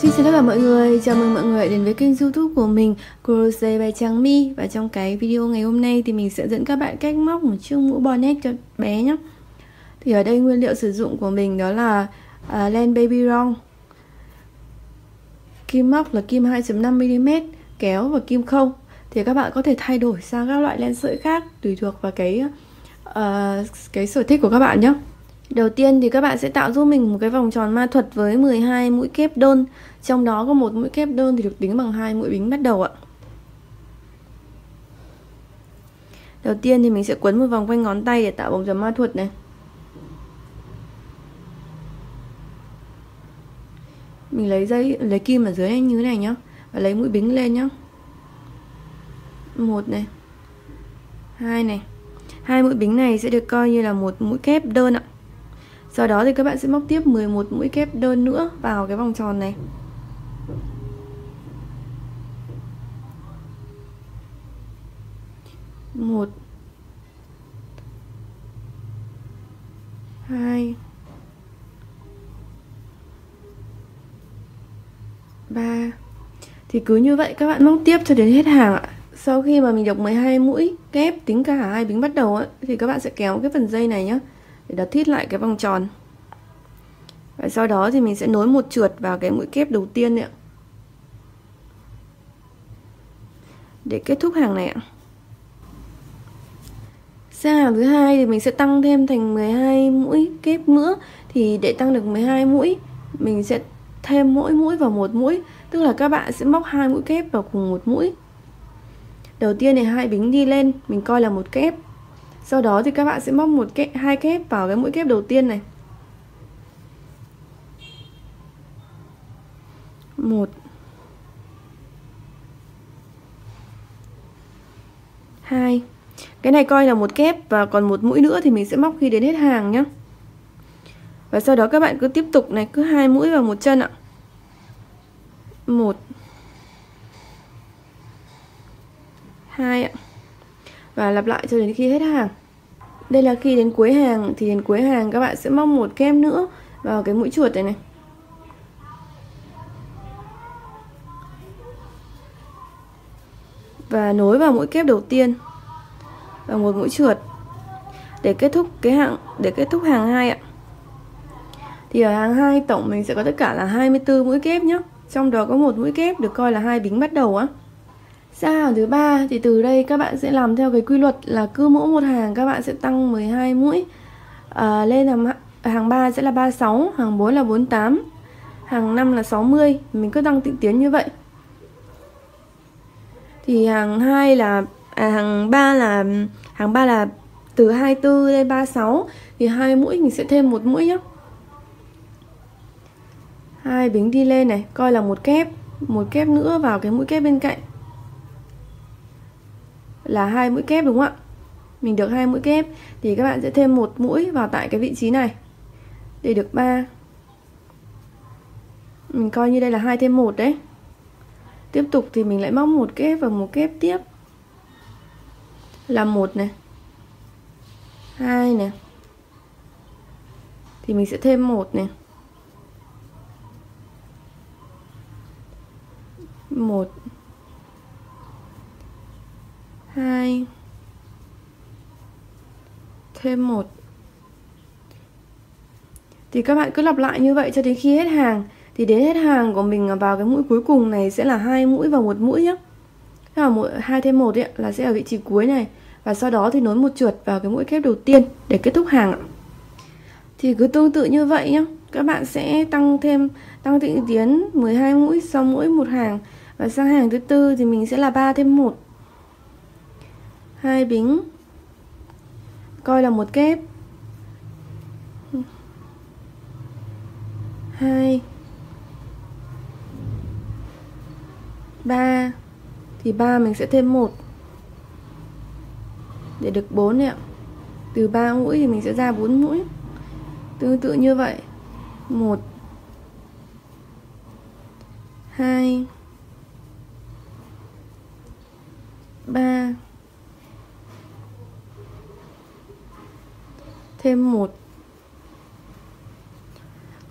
Xin chào tất cả mọi người, chào mừng mọi người đến với kênh YouTube của mình Crochet by Trang My. Và trong cái video ngày hôm nay thì mình sẽ dẫn các bạn cách móc một chiếc mũ bonnet cho bé nhé. Thì ở đây nguyên liệu sử dụng của mình đó là len baby rong, kim móc là kim 2.5mm, kéo và kim không. Thì các bạn có thể thay đổi sang các loại len sợi khác tùy thuộc vào cái sở thích của các bạn nhé. Đầu tiên thì các bạn sẽ tạo giúp mình một cái vòng tròn ma thuật với 12 mũi kép đơn. Trong đó có một mũi kép đơn thì được tính bằng 2 mũi bính bắt đầu ạ. Đầu tiên thì mình sẽ quấn một vòng quanh ngón tay để tạo vòng tròn ma thuật này. Mình lấy kim ở dưới này như thế này nhá, và lấy mũi bính lên nhá. 1 này, 2 này. 2 mũi bính này sẽ được coi như là một mũi kép đơn ạ. Sau đó thì các bạn sẽ móc tiếp 11 mũi kép đơn nữa vào cái vòng tròn này. Một, 2, 3. Thì cứ như vậy các bạn móc tiếp cho đến hết hàng ạ. Sau khi mà mình được 12 mũi kép tính cả 2 bính bắt đầu ấy, thì các bạn sẽ kéo cái phần dây này nhá để đặt thít lại cái vòng tròn. Và sau đó thì mình sẽ nối một trượt vào cái mũi kép đầu tiên này ạ, để kết thúc hàng này ạ. Sang hàng thứ hai thì mình sẽ tăng thêm thành 12 mũi kép nữa. Thì để tăng được 12 mũi, mình sẽ thêm mỗi mũi vào một mũi, tức là các bạn sẽ móc 2 mũi kép vào cùng một mũi. Đầu tiên này 2 bính đi lên, mình coi là một kép. Sau đó thì các bạn sẽ móc 2 kép vào cái mũi kép đầu tiên này. 1, 2. Cái này coi là một kép, và còn một mũi nữa thì mình sẽ móc khi đến hết hàng nhé. Và sau đó các bạn cứ tiếp tục này, cứ 2 mũi vào một chân ạ. 1, 2 ạ. Và lặp lại cho đến khi hết hàng. Đây là khi đến cuối hàng, thì đến cuối hàng các bạn sẽ móc một kép nữa vào cái mũi chuột này này. Và nối vào mũi kép đầu tiên và một mũi trượt để kết thúc hàng 2 ạ. Thì ở hàng 2 tổng mình sẽ có tất cả là 24 mũi kép nhé. Trong đó có một mũi kép được coi là 2 bính bắt đầu á. Sang hàng thứ 3 thì từ đây các bạn sẽ làm theo cái quy luật là cứ mỗi một hàng các bạn sẽ tăng 12 mũi lên. Hàng 3 sẽ là 36, hàng 4 là 48, hàng 5 là 60. Mình cứ tăng tiến như vậy. Thì hàng 3 là từ 24 lên 36, thì 2 mũi mình sẽ thêm một mũi nhé. 2 bính đi lên này, coi là một kép nữa vào cái mũi kép bên cạnh là 2 mũi kép, đúng không ạ? Mình được 2 mũi kép thì các bạn sẽ thêm một mũi vào tại cái vị trí này để được 3. Mình coi như đây là 2 thêm 1 đấy. Tiếp tục thì mình lại móc một kép và một kép tiếp là 1 này, 2 này. Thì mình sẽ thêm 1 này, 1, 2, thêm 1. Thì các bạn cứ lặp lại như vậy cho đến khi hết hàng. Thì đến hết hàng của mình vào cái mũi cuối cùng này sẽ là 2 mũi vào một mũi nhé. Thế là 2 thêm 1 ấy, là sẽ ở vị trí cuối này. Và sau đó thì nối một trượt vào cái mũi kép đầu tiên để kết thúc hàng. Thì cứ tương tự như vậy nhé. Các bạn sẽ tăng tiến 12 mũi sau mỗi một hàng. Và sang hàng thứ tư thì mình sẽ là 3 thêm 1, 2 bính, coi là một kép, 2, 3. Thì 3 mình sẽ thêm 1 để được 4 này ạ. Từ 3 mũi thì mình sẽ ra 4 mũi. Tương tự như vậy. 1, 2, 3, thêm 1.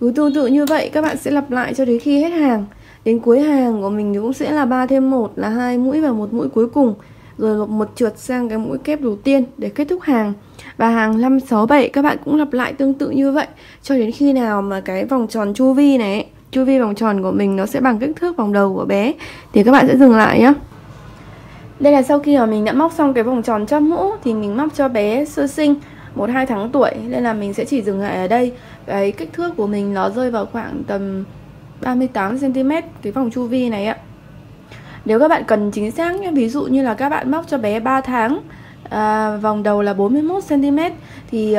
Cứ tương tự như vậy các bạn sẽ lặp lại cho đến khi hết hàng. Đến cuối hàng của mình thì cũng sẽ là 3 thêm 1 là 2 mũi và một mũi cuối cùng, rồi một trượt sang cái mũi kép đầu tiên để kết thúc hàng. Và hàng 5, 6, 7 các bạn cũng lặp lại tương tự như vậy cho đến khi nào mà cái vòng tròn chu vi này, chu vi vòng tròn của mình nó sẽ bằng kích thước vòng đầu của bé thì các bạn sẽ dừng lại nhá. Đây là sau khi mà mình đã móc xong cái vòng tròn chóp mũ thì mình móc cho bé sơ sinh 1-2 tháng tuổi, nên là mình sẽ chỉ dừng lại ở đây. Cái kích thước của mình nó rơi vào khoảng tầm 38 cm cái vòng chu vi này ạ. Nếu các bạn cần chính xác nhé, ví dụ như là các bạn móc cho bé 3 tháng, vòng đầu là 41 cm thì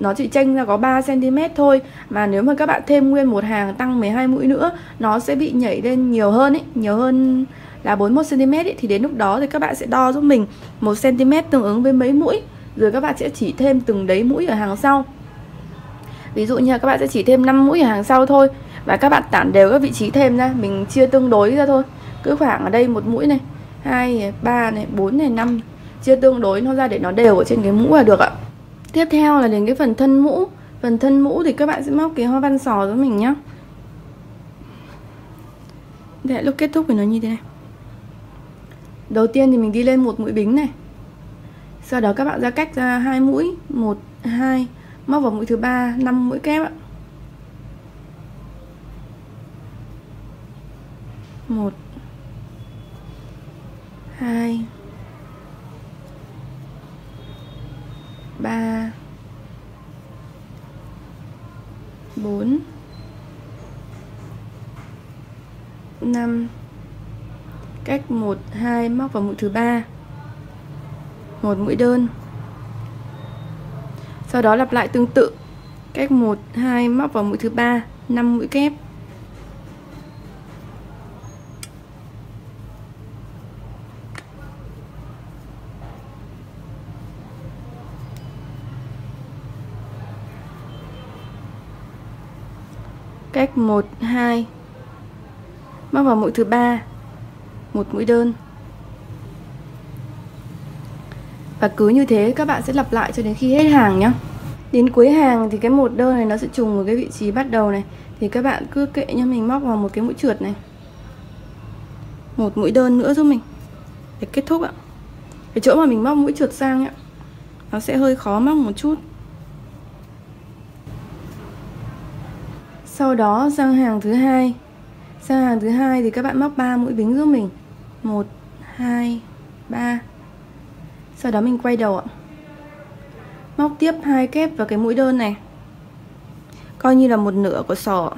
nó chỉ chênh ra có 3 cm thôi, mà nếu mà các bạn thêm nguyên một hàng tăng 12 mũi nữa nó sẽ bị nhảy lên nhiều hơn ấy, nhiều hơn là 41 cm ấy, thì đến lúc đó thì các bạn sẽ đo giúp mình 1 cm tương ứng với mấy mũi, rồi các bạn sẽ chỉ thêm từng đấy mũi ở hàng sau. Ví dụ như là các bạn sẽ chỉ thêm 5 mũi ở hàng sau thôi, và các bạn tản đều các vị trí thêm ra, mình chia tương đối ra thôi. Cứ khoảng ở đây một mũi này, 2 này, 3 này, 4 này, 5, chia tương đối nó ra để nó đều ở trên cái mũ là được ạ. Tiếp theo là đến cái phần thân mũ. Phần thân mũ thì các bạn sẽ móc cái hoa văn sò cho mình nhá. Để lúc kết thúc thì nó như thế này. Đầu tiên thì mình đi lên một mũi bính này. Sau đó các bạn ra cách ra 2 mũi, 1, 2, móc vào mũi thứ 3, 5 mũi kép ạ. 1, 2, 3, 4, 5, cách 1, 2 móc vào mũi thứ 3, một mũi đơn. Sau đó lặp lại tương tự, cách 1, 2 móc vào mũi thứ 3, 5 mũi kép. Cách 1, 2 móc vào mũi thứ 3, một mũi đơn. Và cứ như thế các bạn sẽ lặp lại cho đến khi hết hàng nhé. Đến cuối hàng thì cái một đơn này nó sẽ trùng vào cái vị trí bắt đầu này, thì các bạn cứ kệ cho mình móc vào một cái mũi trượt này, một mũi đơn nữa giúp mình để kết thúc ạ. Cái chỗ mà mình móc mũi trượt sang ạ, nó sẽ hơi khó móc một chút. Sau đó sang hàng thứ hai. Sang hàng thứ hai thì các bạn móc 3 mũi bính giúp mình. 1, 2, 3. Sau đó mình quay đầu ạ. Móc tiếp 2 kép vào cái mũi đơn này, coi như là một nửa của sò.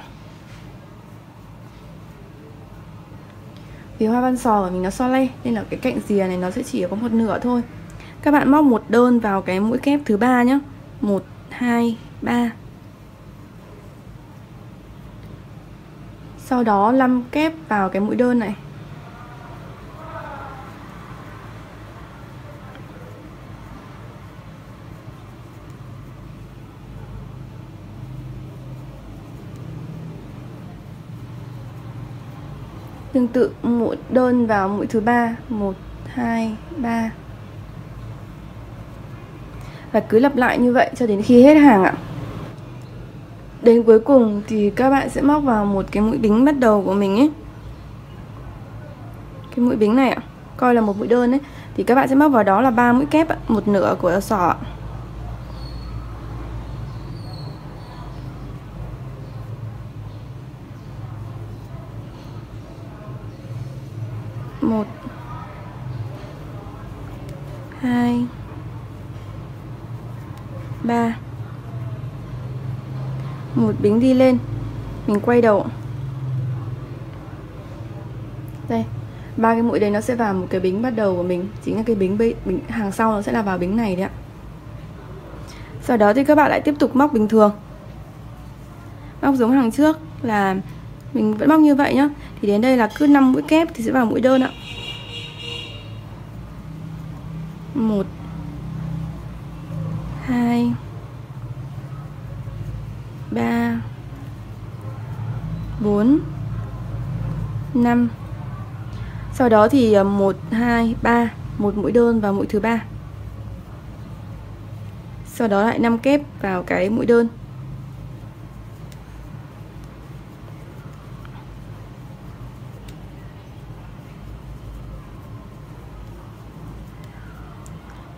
Vì hoa văn sò của mình nó so le nên là cái cạnh rìa này nó sẽ chỉ có một nửa thôi. Các bạn móc một đơn vào cái mũi kép thứ 3 nhé. 1, 2, 3. Sau đó 5 kép vào cái mũi đơn này. Tương tự mũi đơn vào mũi thứ 3, 1, 2, 3. Và cứ lặp lại như vậy cho đến khi hết hàng ạ. Đến cuối cùng thì các bạn sẽ móc vào một cái mũi bính bắt đầu của mình ấy. Cái mũi bính này ạ, coi là một mũi đơn ấy, thì các bạn sẽ móc vào đó là 3 mũi kép ạ, một nửa của sò ạ. Một, 2, 3. Một bính đi lên, mình quay đầu. Đây, 3 cái mũi đấy nó sẽ vào một cái bính bắt đầu của mình, chính là cái bính hàng sau nó sẽ là vào bính này đấy ạ. Sau đó thì các bạn lại tiếp tục móc bình thường, móc giống hàng trước là mình vẫn móc như vậy nhá. Thì đến đây là cứ 5 mũi kép thì sẽ vào mũi đơn ạ. 1, 2, 3, 4, 5. Sau đó thì 1, 2, 3, một mũi đơn vào mũi thứ 3. Sau đó lại 5 kép vào cái mũi đơn.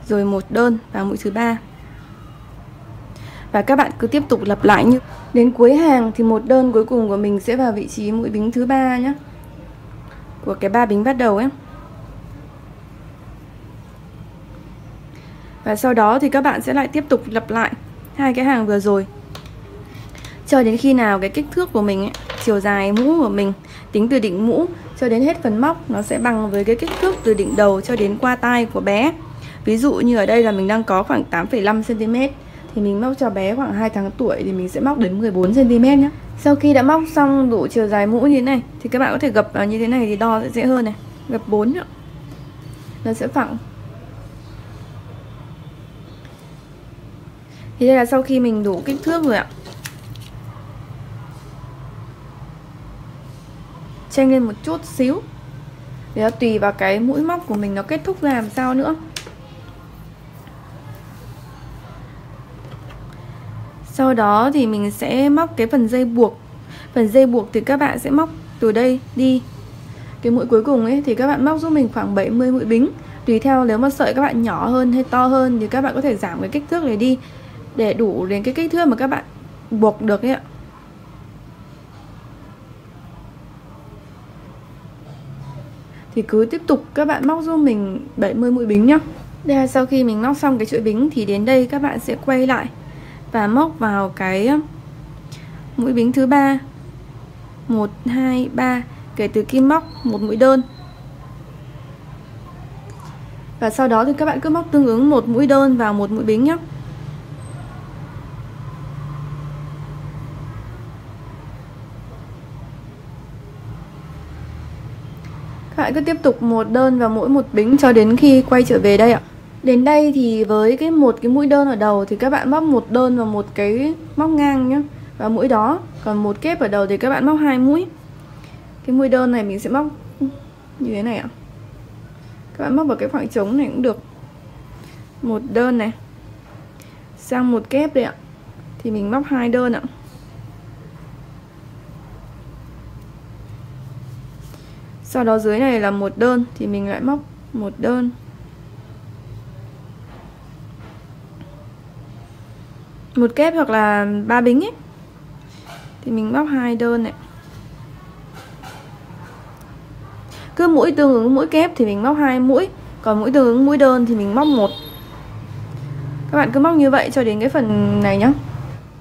rồi một đơn vào mũi thứ ba. Và các bạn cứ tiếp tục lặp lại như đến cuối hàng thì một đơn cuối cùng của mình sẽ vào vị trí mũi bính thứ ba nhé, của cái 3 bính bắt đầu ấy. Và sau đó thì các bạn sẽ lại tiếp tục lặp lại hai cái hàng vừa rồi cho đến khi nào cái kích thước của mình ấy, chiều dài mũ của mình tính từ đỉnh mũ cho đến hết phần móc nó sẽ bằng với cái kích thước từ đỉnh đầu cho đến qua tai của bé. Ví dụ như ở đây là mình đang có khoảng 8,5 cm thì mình móc cho bé khoảng 2 tháng tuổi thì mình sẽ móc đến 14 cm nhé. Sau khi đã móc xong đủ chiều dài mũ như thế này thì các bạn có thể gập vào như thế này thì đo sẽ dễ hơn này. Gập 4 nhá. Nó sẽ phẳng. Thì đây là sau khi mình đủ kích thước rồi ạ. Chênh lên một chút xíu để nó tùy vào cái mũi móc của mình nó kết thúc ra làm sao nữa. Sau đó thì mình sẽ móc cái phần dây buộc. Phần dây buộc thì các bạn sẽ móc từ đây đi. Cái mũi cuối cùng ấy thì các bạn móc giúp mình khoảng 70 mũi bính. Tùy theo nếu mà sợi các bạn nhỏ hơn hay to hơn thì các bạn có thể giảm cái kích thước này đi để đủ đến cái kích thước mà các bạn buộc được ấy ạ. Thì cứ tiếp tục các bạn móc giúp mình 70 mũi bính nhá. Đây là sau khi mình móc xong cái chuỗi bính thì đến đây các bạn sẽ quay lại và móc vào cái mũi bính thứ 3. 1 2 3 kể từ khi móc một mũi đơn. Và sau đó thì các bạn cứ móc tương ứng một mũi đơn vào một mũi bính nhé. Các bạn cứ tiếp tục một đơn vào mỗi một bính cho đến khi quay trở về đây ạ. Đến đây thì với một cái mũi đơn ở đầu thì các bạn móc một đơn vào một cái móc ngang nhé, vào mũi đó. Còn một kép ở đầu thì các bạn móc 2 mũi. Cái mũi đơn này mình sẽ móc như thế này ạ. Các bạn móc vào cái khoảng trống này cũng được. Một đơn này sang một kép đây ạ. Thì mình móc 2 đơn ạ. Sau đó dưới này là một đơn thì mình lại móc một đơn. Một kép hoặc là 3 bính ấy thì mình móc 2 đơn này. Cứ mũi tương ứng mũi kép thì mình móc 2 mũi, còn mũi tương ứng mũi đơn thì mình móc 1. Các bạn cứ móc như vậy cho đến cái phần này nhá.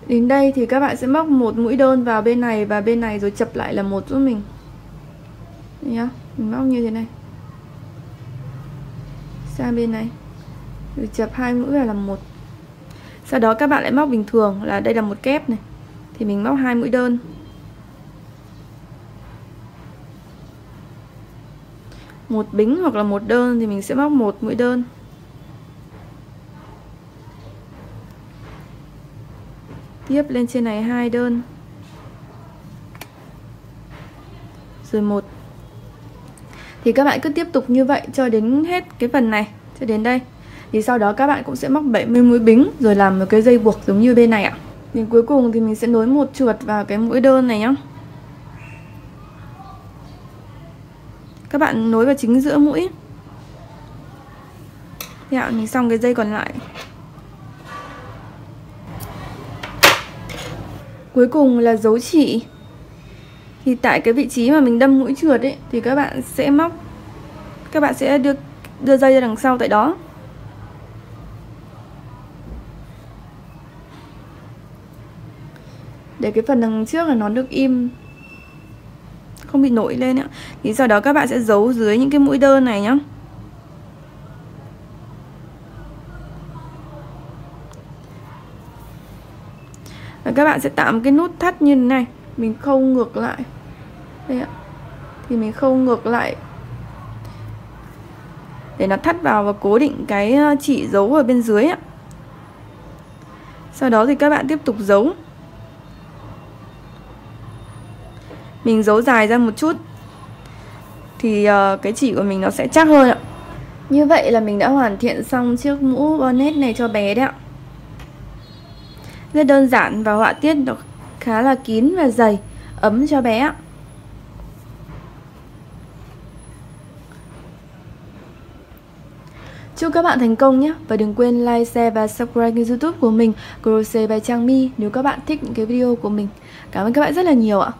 Đến đây thì các bạn sẽ móc một mũi đơn vào bên này và bên này rồi chập lại là một giúp mình. Đây nhá, mình móc như thế này. Sang bên này. Rồi chập 2 mũi vào là 1. Sau đó các bạn lại móc bình thường là đây là một kép này. Thì mình móc 2 mũi đơn. Một bính hoặc là một đơn thì mình sẽ móc một mũi đơn. Tiếp lên trên này 2 đơn. Rồi 1. Thì các bạn cứ tiếp tục như vậy cho đến hết cái phần này, cho đến đây. Thì sau đó các bạn cũng sẽ móc 70 mũi bính rồi làm một cái dây buộc giống như bên này ạ. Đến cuối cùng thì mình sẽ nối một chuột vào cái mũi đơn này nhá. Các bạn nối vào chính giữa mũi. Thế ạ, mình xong cái dây còn lại. Cuối cùng là dấu chỉ. Thì tại cái vị trí mà mình đâm mũi trượt ấy thì các bạn sẽ móc, các bạn sẽ đưa dây ra đằng sau tại đó. Để cái phần đằng trước là nó được im, không bị nổi lên ạ. Thì sau đó các bạn sẽ giấu dưới những cái mũi đơn này nhá. Và các bạn sẽ tạo một cái nút thắt như thế này. Mình khâu ngược lại. Đây ạ. Thì mình khâu ngược lại để nó thắt vào và cố định cái chỉ giấu ở bên dưới ạ. Sau đó thì các bạn tiếp tục giấu. Mình giấu dài ra một chút thì cái chỉ của mình nó sẽ chắc hơn ạ. Như vậy là mình đã hoàn thiện xong chiếc mũ bonnet này cho bé đấy ạ. Rất đơn giản và họa tiết nó khá là kín và dày, ấm cho bé ạ. Chúc các bạn thành công nhé. Và đừng quên like, share và subscribe kênh YouTube của mình Crochet by Trang My nếu các bạn thích những cái video của mình. Cảm ơn các bạn rất là nhiều ạ.